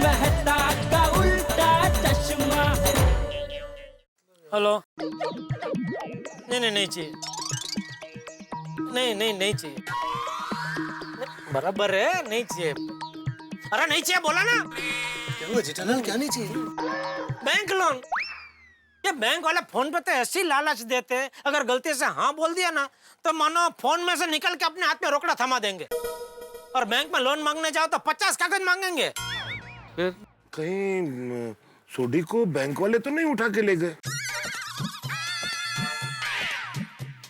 मेहता का उल्टा चश्मा। हेलो। नहीं चाहिए। नहीं चाहिए। बराबर है, नहीं चाहिए। अरे नहीं चाहिए बोला ना। क्या हुआ जेठालाल, क्या नहीं चाहिए? Bank loan. ये बैंक वाले फोन पे तो ऐसी लालच देते, अगर गलती से हाँ बोल दिया ना तो मानो फोन में से निकल के अपने हाथ में रोकड़ा थमा देंगे। और बैंक में लोन मांगने जाओ तो 50 कागज मांगेंगे। कहीं सोडी को बैंक वाले तो नहीं उठा के ले गए?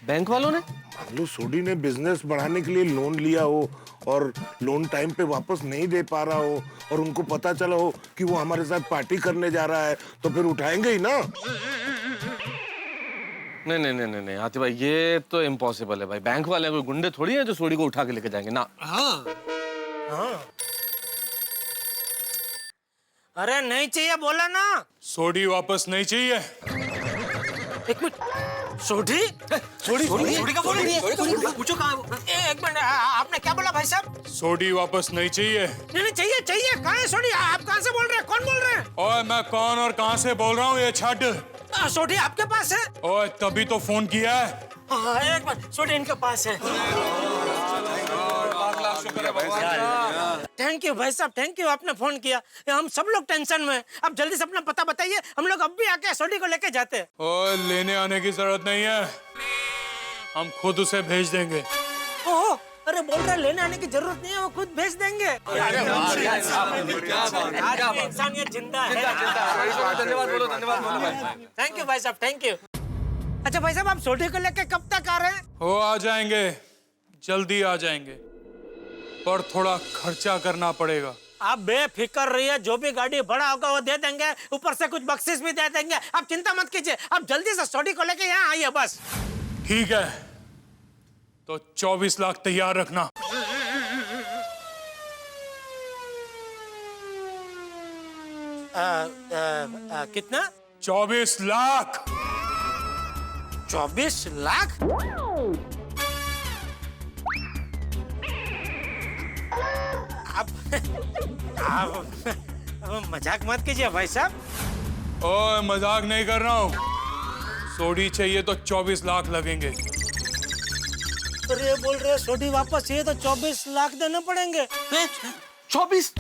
बैंक वालों ने? मान लो सोडी ने बिजनेस बढ़ाने के लिए लोन लिया हो और लोन टाइम पे वापस नहीं दे पा रहा हो और उनको पता चला हो कि वो हमारे साथ पार्टी करने जा रहा है, तो फिर उठाएंगे ही ना। नहीं हाथी भाई, ये तो इम्पॉसिबल है भाई। बैंक वाले कोई गुंडे थोड़ी है जो सोडी को उठा के लेके जाएंगे ना। हाँ। अरे नहीं चाहिए बोला ना। सोडी वापस नहीं चाहिए। एक मिनट, सोडी का बोल रही है। पूछो कहाँ है? एक मिनट, आपने क्या बोला भाई साहब? सोडी वापस नहीं चाहिए। नहीं चाहिए। कहाँ है सोडी? आप कहाँ से बोल रहे हैं? कौन बोल रहे हैं? ओए मैं कौन और कहाँ से बोल रहा हूँ ये छठ। सोडी आपके पास है? ओए तभी तो फोन किया है। एक मिनट, सोडी इनके पास है। थैंक यू भाई साहब, थैंक यू, आपने फोन किया। हम सब लोग टेंशन में। अब जल्दी से अपना पता बताइए, हम लोग अब भी आके सोडी को लेके जाते हैं। ओए लेने आने की जरूरत नहीं है, हम खुद उसे भेज देंगे। ओह, अरे बोल रहे लेने आने की जरूरत नहीं है, वो खुद भेज देंगे। इंसानियत जिंदा है। धन्यवाद बोलो भाई। थैंक यू भाई साहब, थैंक यू। अच्छा भाई साहब, आप सोडी को लेके कब तक आ रहे हैं? वो आ जाएंगे, जल्दी आ जाएंगे, पर थोड़ा खर्चा करना पड़ेगा। आप बेफिक्र रहिए, जो भी गाड़ी बड़ा होगा वो दे देंगे, ऊपर से कुछ बख्शिश भी दे देंगे। आप चिंता मत कीजिए, आप जल्दी से सोडी को लेके यहाँ आइए बस। ठीक है, तो 24 लाख तैयार रखना। कितना? 24 लाख। 24 लाख? आप मजाक मत कीजिए भाई साहब। ओए मजाक नहीं कर रहा हूँ, सोडी चाहिए तो 24 लाख लगेंगे। अरे बोल रहे सोडी वापस चाहिए तो 24 लाख देने पड़ेंगे। 24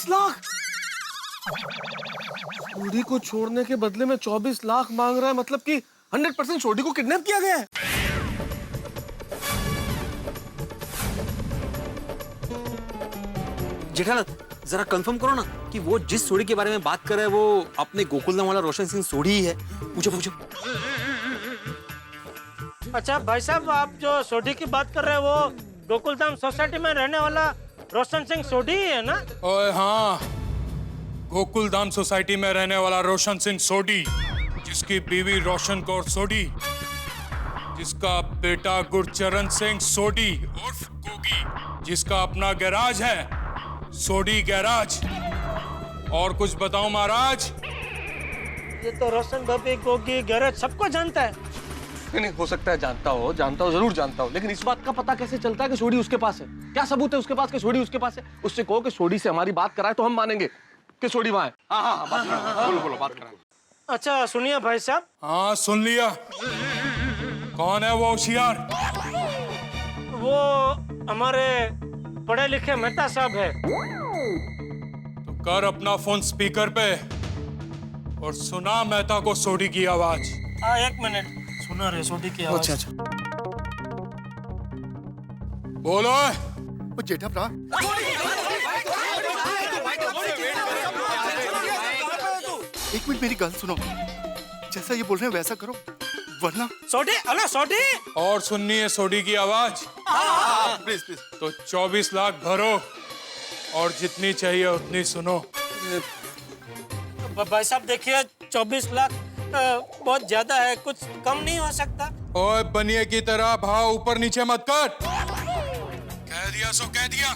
लाख? सोडी को छोड़ने के बदले में 24 लाख मांग रहा है, मतलब कि 100% सोडी को किडनैप किया गया है। जेठालाल, जरा कंफर्म करो ना कि वो जिस सोडी के बारे में बात कर रहा है वो अपने गोकुलधाम वाला रोशन सिंह सोडी ही है। पूछो। अच्छा भाई साहब, आप जो सोडी की बात कर रहे हैं वो गोकुलधाम सोसाइटी में रहने वाला रोशन सिंह सोडी ही है ना? ओए हाँ, गोकुलधाम सोसाइटी में रहने वाला रोशन सिंह सोडी, जिसकी बीवी रोशन कौर सोडी, जिसका बेटा गुरचरण सिंह सोडी उर्फ गोगी, जिसका अपना गैराज है सोडी गैराज। और कुछ बताऊं महाराज? ये तो रोशन भाभी, गोगी, गैराज सबको जानता है। नहीं, हो सकता है जानता हो, जरूर जानता हो, लेकिन इस बात का पता कैसे चलता है कि सोडी उसके पास है? क्या सबूत है उसके पास कि सोडी उसके पास है? उससे कहो कि सोडी से हमारी बात कराए तो हम मानेंगे कि सोडी वहां है। हाँ, बात करो, बोलो बात कराए। अच्छा सुनिए भाई साहब। हाँ सुन लिया। कौन है वो होशियार? वो हमारे पढ़े लिखे मेहता साहब है। तो कर अपना फोन स्पीकर पे और सुना मेहता को सोडी की आवाज। एक मिनट, सुना रहे सोडी की आवाज। अच्छा। बोलो। जेठा भरा, एक मिनट मेरी गल सुनो। जैसा ये बोल रहे हैं वैसा करो, वरना। सोडी, हेलो सोडी। और सुननी है सोडी की आवाज? प्लीज। तो 24 लाख भरो और जितनी चाहिए उतनी सुनो। भाई साहब देखिए, 24 लाख बहुत ज्यादा है, कुछ कम नहीं हो सकता? ओए बनिए की तरह भाव ऊपर नीचे मत कर। कह दिया सो कह दिया।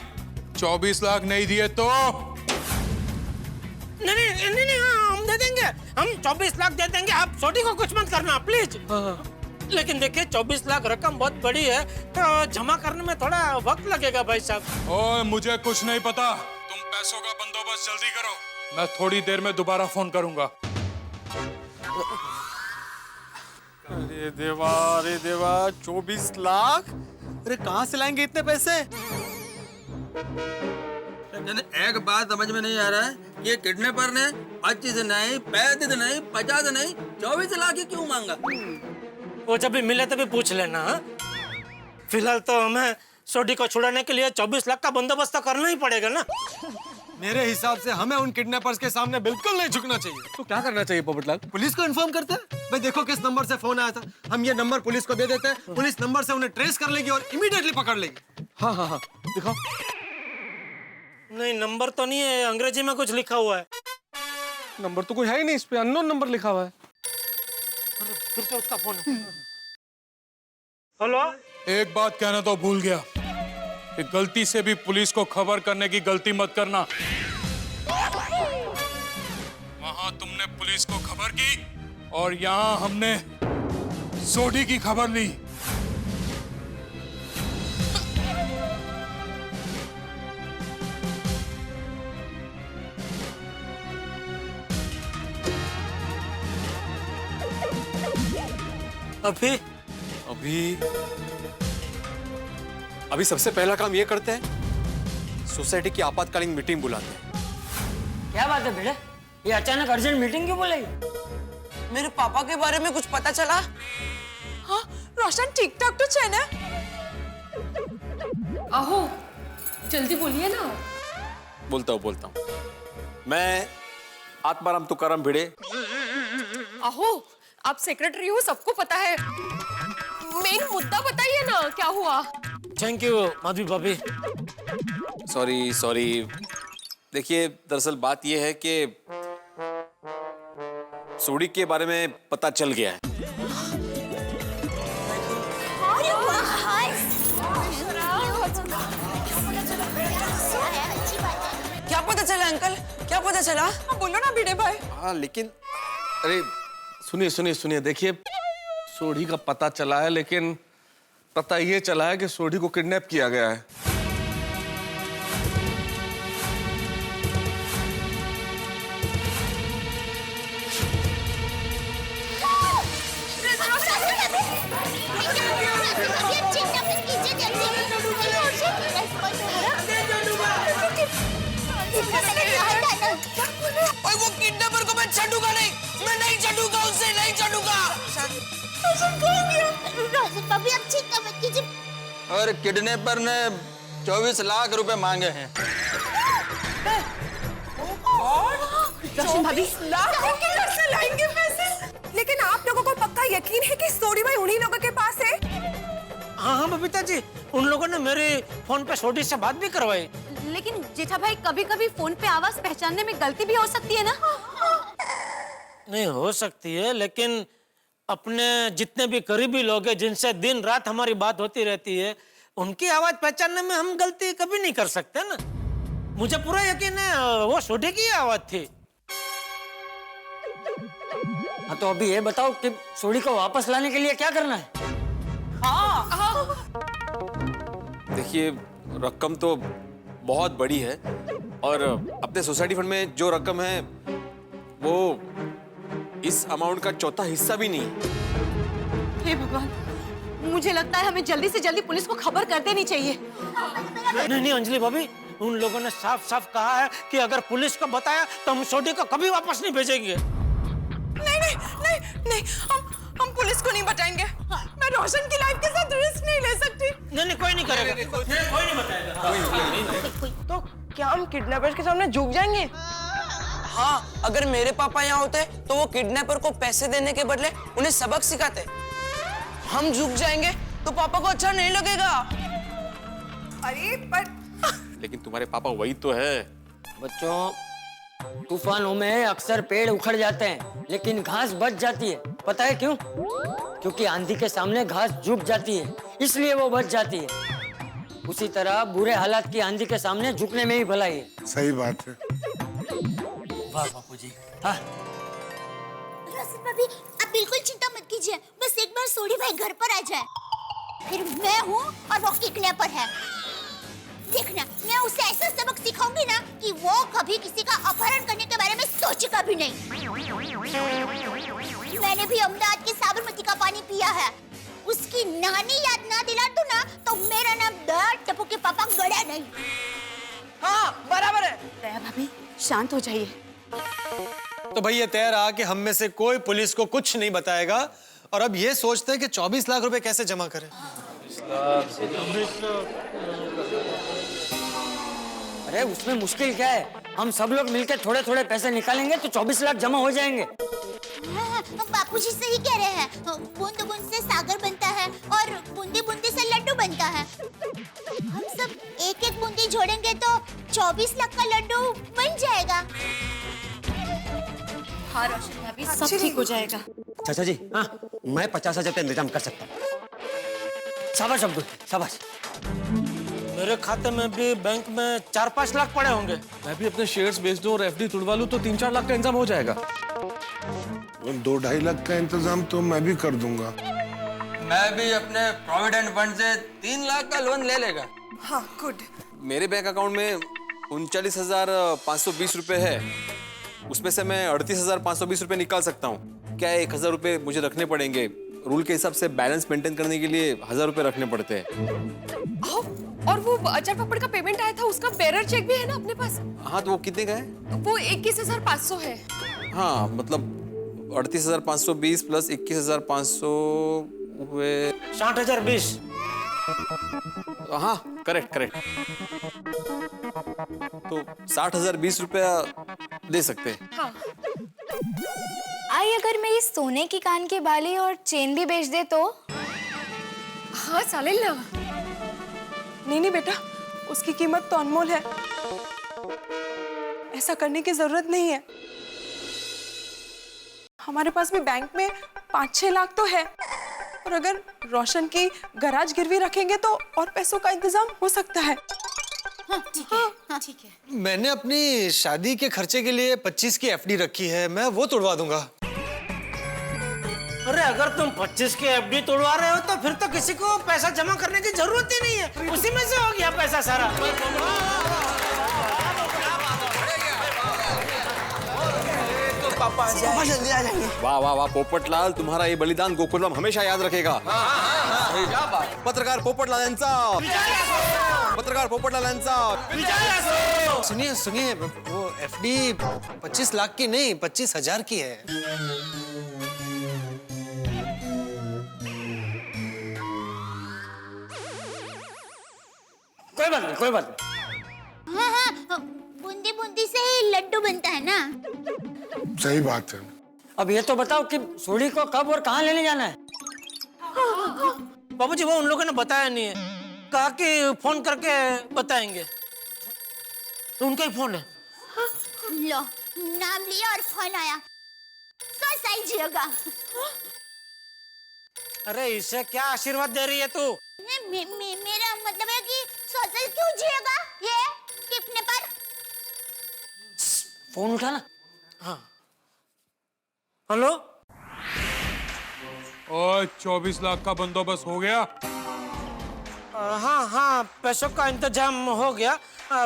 24 लाख नहीं दिए तो? नहीं, हम दे देंगे। हम 24 लाख दे देंगे, आप सोडी को कुछ मत करना प्लीज। लेकिन देखिए 24 लाख रकम बहुत बड़ी है, तो जमा करने में थोड़ा वक्त लगेगा भाई साहब। ओए मुझे कुछ नहीं पता, तुम पैसों का बंदोबस्त जल्दी करो, मैं थोड़ी देर में दोबारा फोन करूंगा। अरे देवा 24 लाख। अरे कहाँ से लाएंगे इतने पैसे? एक बात समझ में नहीं आ रहा है, ये किडनैपर ने 25 नहीं, 35 नहीं, 50 नहीं, 24 लाख ही क्यों मांगा? वो जब भी मिले तभी पूछ लेना। हाँ? फिलहाल तो हमें सोडी को छुड़ाने के लिए 24 लाख का बंदोबस्त तो करना ही पड़ेगा ना। मेरे हिसाब से हमें उन किडनैपर्स के सामने बिल्कुल नहीं झुकना चाहिए। तो क्या करना चाहिए पोपटलाल? पुलिस को इन्फॉर्म करते हैं। भाई देखो किस नंबर से फोन आया था, हम ये नंबर पुलिस को दे देते हैं, पुलिस नंबर से उन्हें ट्रेस कर लेगी और इमीडिएटली पकड़ लेगी। हाँ हाँ हाँ, दिखाओ। नहीं, नंबर तो नहीं है, अंग्रेजी में कुछ लिखा हुआ है। नंबर तो कोई है ही नहीं, इस पे अननोन नंबर लिखा हुआ है। फिर से उसका फोन है। हेलो, एक बात कहना तो भूल गया कि गलती से भी पुलिस को खबर करने की गलती मत करना। वहां तुमने पुलिस को खबर की और यहाँ हमने सोडी की खबर ली। अभी सबसे पहला काम ये करते हैं, सोसाइटी की आपातकालीन मीटिंग बुलाते हैं। क्या बात है बेटे, ये अचानक अर्जेंट मीटिंग क्यों बुलाई? मेरे पापा के बारे में कुछ पता चला? हाँ, रोशन ठीक ठाक तो है ना? आहो, जल्दी बोलिए ना। बोलता हूँ। मैं आत्माराम तुकाराम भिड़े। आहो, आप सेक्रेटरी हो, सबको पता है। मेन मुद्दा बताइए ना, क्या हुआ? थैंक यू माधवी भाभी। सॉरी। देखिए, दरअसल बात यह है कि सोडी के बारे में पता चल गया है। क्या पता चला अंकल, क्या पता चला? बोलो ना भिड़े भाई। हाँ लेकिन अरे सुनिए, देखिए, सोडी का पता चला है, लेकिन पता ये चला है कि सोडी को किडनैप किया गया है। और वो किडनैपर को मैं छूटूंगा नहीं, मैं नहीं छूटूंगा, उससे नहीं छूटूंगा। और किडनैपर ने 24 लाख रुपए मांगे हैं। रोशन भाभी, लाख किधर से लाएंगे पैसे? लेकिन आप लोगों को पक्का यकीन है कि सोडी भाई उन्हीं लोगों के पास है? हाँ बबीता जी, उन लोगों ने मेरे फोन पे सोडी से बात भी करवाई। लेकिन जेठा भाई, कभी-कभी फोन पे आवाज पहचानने में गलती भी हो सकती है ना? नहीं हो सकती है, लेकिन अपने जितने भी करीबी लोग हैं, जिनसे दिन रात हमारी बात होती रहती है, उनकी आवाज पहचानने में हम गलती कभी नहीं कर सकते ना। मुझे पूरा यकीन है वो सोडी की आवाज थी। हाँ, तो अभी ये बताओ कि सोडी को वापस लाने के लिए क्या करना है? देखिए, रकम तो बहुत बड़ी है और अपने सोसाइटी फंड में जो रकम है वो इस अमाउंट का चौथा हिस्सा भी नहीं। हे भगवान, मुझे लगता है हमें जल्दी से जल्दी पुलिस को खबर कर देनी चाहिए। नहीं अंजलि भाभी, उन लोगों ने साफ साफ कहा है कि अगर पुलिस को बताया तो हम सोडी को कभी वापस नहीं भेजेंगे। नहीं, हम पुलिस को नहीं बताएंगे। मैं रोशन की लाइफ के साथ रिस्क नहीं ले सकती। नहीं, कोई नहीं करेगा, कोई नहीं बताएगा। तो क्या हम किडनैपर्स के सामने झुक जाएंगे? हाँ, अगर मेरे पापा यहाँ होते तो वो किडनैपर को पैसे देने के बदले उन्हें सबक सिखाते। हम झुक जाएंगे तो पापा को अच्छा नहीं लगेगा। अरे पर लेकिन तुम्हारे पापा वही तो है। बच्चों, तूफानों में अक्सर पेड़ उखड़ जाते हैं, लेकिन घास बच जाती है। पता है क्यों? क्योंकि आंधी के सामने घास झुक जाती है, इसलिए वो बच जाती है। उसी तरह बुरे हालात की आंधी के सामने झुकने में ही भलाई है। सही बात है। वाह बापूजी। हाँ, रोशन भाभी, आप बिल्कुल चिंता मत कीजिए, बस एक बार सोडी भाई घर पर आ जाए, फिर मैं हूँ और वो किडनैपर है। देखना, मैं उसे ऐसा सबक सिखाऊंगी ना कि वो कभी किसी का अपहरण करने के बारे में सोचेगा भी नहीं। मैंने भी अहमदाबाद के साबरमती का पानी पिया है। उसकी नानी याद ना दिला दूं ना तो मेरा नाम दर टप्पू के पापा गड़ा नहीं। हाँ बराबर है। दया भाभी शांत हो जाइए। तो भाई ये तय रहा कि हम में से कोई पुलिस को कुछ नहीं बताएगा और अब ये सोचते हैं कि 24 लाख रुपए कैसे जमा करें। अरे उसमें मुश्किल क्या है? हम सब लोग मिलकर थोड़े थोड़े पैसे निकालेंगे तो 24 लाख जमा हो जाएंगे। हाँ, बापूजी सही कह रहे हैं। बूंद बूंद से सागर बनता है और बूंदी बूंदी से लड्डू बनता है। हम सब एक एक बूंदी जोड़ेंगे तो 24 लाख का लड्डू बन जाएगा। हाँ रोशन भाभी सब ठीक हो जाएगा। चाचा जी, हाँ मैं 50,000 का इंतजाम कर सकता हूँ। शाबाश अब्दुल, शाबाश। मेरे खाते में भी बैंक में 4-5 लाख पड़े होंगे। मैं भी अपने शेयर्स बेच दूं और एफडी तुड़वा लूं तो 3-4 लाख का इंतजाम हो जाएगा। 2-2.5 लाख का इंतजाम तो मैं भी कर दूंगा। मैं भी अपने प्रोविडेंट फंड से 3 लाख का लोन ले लेगा। हाँ गुड। मेरे बैंक अकाउंट में 39,520 रुपए है। उसमें से मैं 38,520 रुपए निकाल सकता हूँ। क्या 1,000 रुपए मुझे रखने पड़ेंगे? रूल के हिसाब से बैलेंस मेंटेन करने के लिए 1,000 रुपए रखने पड़ते हैं। और वो अचार पापड़ का पेमेंट आया था, उसका बेरर चेक भी है ना अपने पास? हाँ तो वो कितने का है? वो 21,500 है। हाँ मतलब 38,520 प्लस 21,500 हुए 60,020। हाँ करेक्ट। तो 60,020 रुपया दे सकते हैं। हाँ। आई अगर मेरी सोने की कान की बाली और चेन भी बेच दे तो? हाँ चालेल ना। नहीं बेटा, उसकी कीमत तो अनमोल है। ऐसा करने की जरूरत नहीं है। हमारे पास भी बैंक में 5-6 लाख तो है और अगर रोशन की गराज गिरवी रखेंगे तो और पैसों का इंतजाम हो सकता है। हाँ, ठीक है। हाँ, ठीक है। मैंने अपनी शादी के खर्चे के लिए 25 की एफडी रखी है, मैं वो तोड़वा दूंगा। अरे अगर तुम 25 की एफडी तोड़वा रहे हो तो फिर तो किसी को पैसा जमा करने की जरूरत ही नहीं है। उसी में से हो गया पैसा सारा। पापा जल्दी आ जाएंगे। वाह वाह वाह पोपटलाल, तुम्हारा ये बलिदान गोकुलम हमेशा याद रखेगा। पत्रकार पोपटलाल यांचा। सुनिए वो एफडी 25 लाख की नहीं 25,000 की है। कोई बात नहीं। हाँ, बूंदी बूंदी से ही लड्डू बनता है ना। सही बात है। अब ये तो बताओ कि सोडी को कब और कहाँ लेने जाना है? बाबूजी वो उन लोगों ने बताया नहीं है, कहा कि फोन करके बताएंगे। तो उनका ही फोन है। लो, नाम लिया और फोन आया। सो सही जिएगा। अरे इसे क्या आशीर्वाद दे रही है तू? मेरा मतलब है कि सोशल क्यों जिएगा ये टिपने पर? फोन उठाना। हाँ। हेलो। और 24 लाख का बंदोबस्त हो गया? हाँ पैसों का इंतजाम हो गया।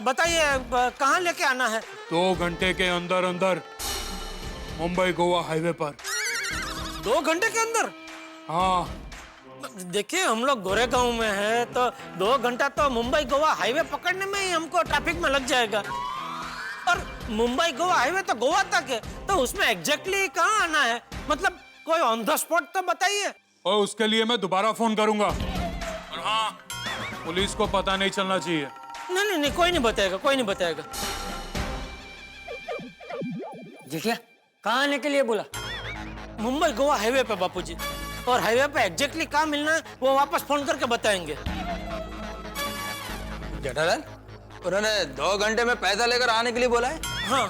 बताइए कहाँ लेके आना है? 2 घंटे के अंदर अंदर मुंबई गोवा हाईवे पर। 2 घंटे के अंदर? हाँ। देखिए हम लोग गोरेगांव में है तो 2 घंटा तो मुंबई गोवा हाईवे पकड़ने में ही हमको ट्रैफिक में लग जाएगा। और मुंबई गोवा हाईवे तो गोवा तक है, तो उसमें एग्जैक्टली कहाँ आना है? मतलब कोई ऑन द स्पॉट तो बताइए। और उसके लिए मैं दोबारा फोन करूंगा। और हाँ, पुलिस को पता नहीं चलना चाहिए। नहीं कोई नहीं बताएगा। देखिए कहाँ आने के लिए बोला? मुंबई गोवा हाईवे पे बापूजी। और हाईवे पे एग्जैक्टली कहाँ मिलना है वो वापस फोन करके बताएंगे। जेठालाल, उन्होंने 2 घंटे में पैसा लेकर आने के लिए बोला है। हाँ।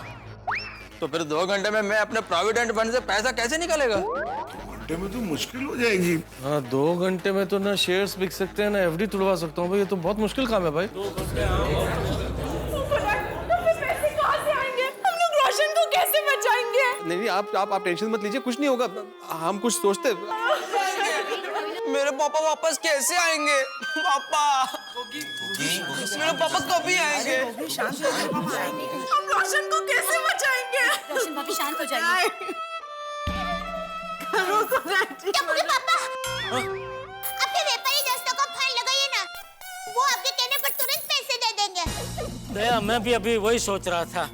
तो फिर 2 घंटे में मैं अपने प्रोविडेंट फंड से पैसा कैसे निकालेगा? घंटे में तो मुश्किल हो जाएगी। हाँ 2 घंटे में तो ना शेयर्स बिक सकते हैं ना एफडी तुड़वा सकता हूँ भाई, ये तो बहुत मुश्किल काम है भाई। 2 घंटे। पैसे कहाँ से आएंगे? हम लोग रोशन को कैसे बचाएंगे? नहीं आप टेंशन मत लीजिए, कुछ नहीं होगा। हम कुछ सोचते। मेरे पापा वापस कैसे आएंगे? पापा मेरे पापा कभी आएंगे? हम रोशन को कैसे बचाएंगे? रोशन भाभी शांत हो जाइए। टप्पू पापा, अपने व्यापारी दोस्तों को फोन लगाइए ना, वो आपके कहने पर तुरंत पैसे दे देंगे। दया, मैं भी अभी वही सोच रहा था।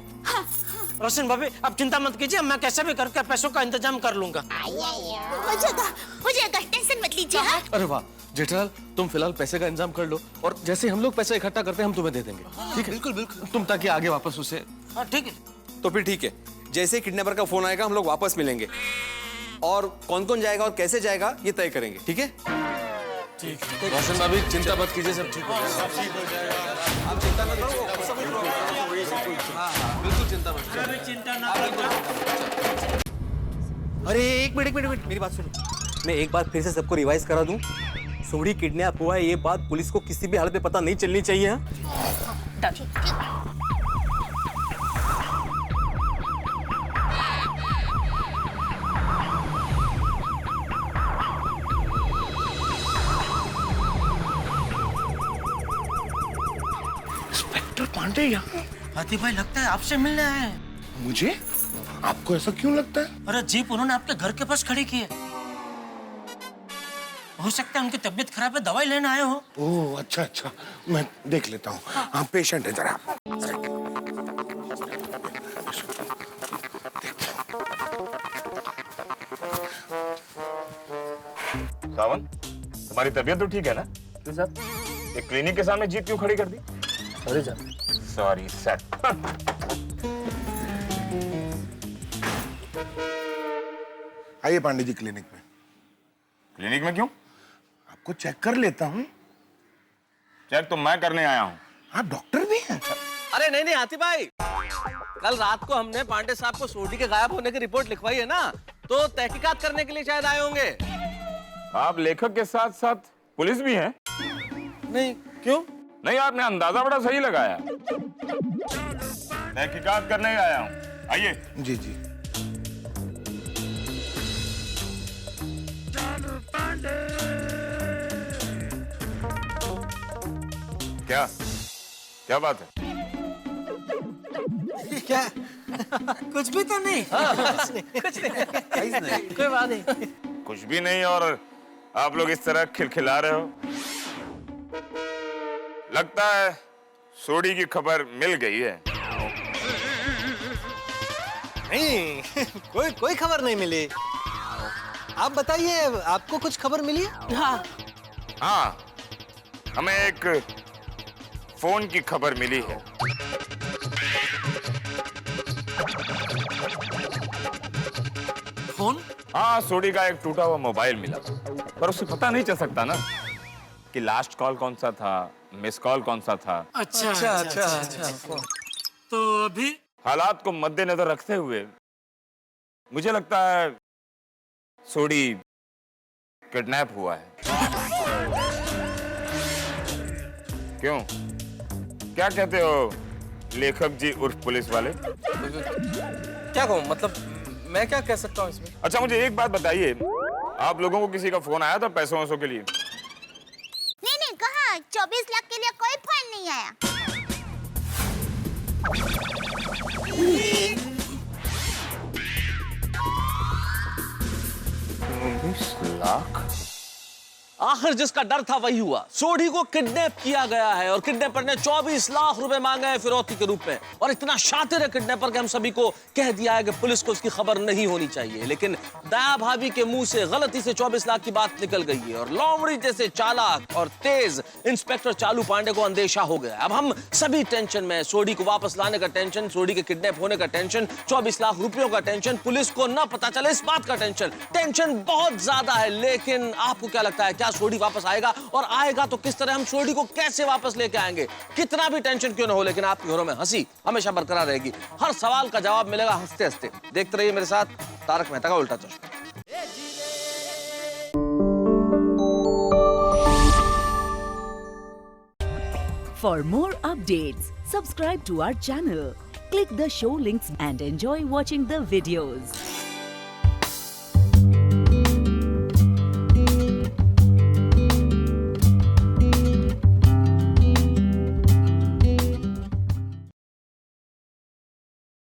रोशन भाभी, आप चिंता मत कीजिए, मैं कैसे भी करके पैसों का इंतजाम कर लूंगा। हो जाएगा, टेंशन मत लीजिए। हाँ? अरे वाह जेठालाल, तुम फिलहाल पैसे का इंतजाम कर लो और जैसे हम लोग पैसे इकट्ठा करते हैं हम तुम्हें दे देंगे। ठीक है? बिल्कुल बिल्कुल। तुम ताकि आगे वापस उसे। हाँ ठीक है। तो फिर ठीक है, जैसे किडनैपर का फोन आएगा हम लोग वापस मिलेंगे और कौन कौन जाएगा और कैसे जाएगा ये तय करेंगे। ठीक है? ठीक है रोशन भाभी, चिंता मत कीजिए, सब ठीक हो जाएगा। आप चिंता मत करो, बिल्कुल चिंता मत करो। चिंता ना करो। अरे एक मिनट मेरी बात सुनो। मैं एक बार फिर से सबको रिवाइज करा दूं, सोडी किडनैप हुआ है ये बात पुलिस को किसी भी हालत में पता नहीं चलनी चाहिए। इंस्पेक्टर पांडे यहाँ? हाथी भाई, लगता है आपसे मिलने आए हैं। मुझे? आपको ऐसा क्यों लगता है? अरे जीप उन्होंने आपके घर के पास खड़ी की है। हो सकता है उनकी तबीयत खराब है, दवाई लेने आए हो। ओह अच्छा अच्छा, मैं देख लेता हूँ। हाँ पेशेंट है जरा। सावन, तुम्हारी तबीयत तो ठीक है ना? सर, ये क्लिनिक के सामने जीप क्यों खड़ी कर दी? अरे जा। Sorry sir. आइए पांडे जी क्लिनिक में। क्लिनिक में क्यों? आपको चेक कर लेता हूँ। चेक तो मैं करने आया हूँ। आप डॉक्टर भी हैं? अरे नहीं हाथी भाई, कल रात को हमने पांडे साहब को सोडी के गायब होने की रिपोर्ट लिखवाई है ना, तो तहकीकात करने के लिए शायद आए होंगे। आप लेखक के साथ साथ पुलिस भी हैं? नहीं, क्यों? नहीं, आपने अंदाजा बड़ा सही लगाया। तहकीकात करने ही आया हूँ। आइए। जी जी। क्या क्या बात है? क्या? कुछ भी तो नहीं। कुछ नहीं। कोई बात नहीं। कुछ भी नहीं, और आप लोग इस तरह खिलखिला रहे हो। लगता है सोडी की खबर मिल गई है। नहीं, कोई खबर नहीं मिली। आप बताइए, आपको कुछ खबर मिली है? हाँ, हमें एक फोन की खबर मिली है। फोन? हाँ, सोडी का एक टूटा हुआ मोबाइल मिला, पर उससे पता नहीं चल सकता ना कि लास्ट कॉल कौन सा था, मिस कॉल कौन सा था। अच्छा। तो अभी हालात को मद्देनजर रखते हुए मुझे लगता है सोडी किडनैप हुआ है। क्यों, क्या कहते हो लेखक जी उर्फ पुलिस वाले? क्या कहूँ, मतलब मैं क्या कह सकता हूँ इसमें? अच्छा मुझे एक बात बताइए, आप लोगों को किसी का फोन आया था पैसों वैसों के लिए? नहीं कहाँ, 24 लाख के लिए कोई फोन नहीं आया। 19 लाख? आखिर जिसका डर था वही हुआ। सोडी को किडनैप किया गया है और किडनैपर ने 24 लाख रुपए मांगे हैं फिरौती के रूप में। और इतना शातिर है किडनैपर के हम सभी को कह दिया है कि पुलिस को उसकी खबर नहीं होनी चाहिए, लेकिन दया भाभी के मुंह से गलती से 24 लाख की बात निकल गई है और लोमड़ी जैसे चालाक और तेज इंस्पेक्टर चालू पांडे को अंदेशा हो गया। अब हम सभी टेंशन में, सोडी को वापस लाने का टेंशन, सोडी के किडनैप होने का टेंशन, 24 लाख रुपयों का टेंशन, पुलिस को न पता चले इस बात का टेंशन बहुत ज्यादा है। लेकिन आपको क्या लगता है, क्या सोडी वापस आएगा? और आएगा तो किस तरह? हम सोडी को कैसे वापस लेके आएंगे? कितना भी टेंशन क्यों न हो, लेकिन आपके घरों में हंसी हमेशा बरकरार रहेगी। हर सवाल का जवाब मिलेगा हंसते हंसते। देखते रहिए मेरे साथ तारक मेहता का उल्टा चश्मा। For more updates, subscribe to our channel, click the show links and enjoy watching the videos.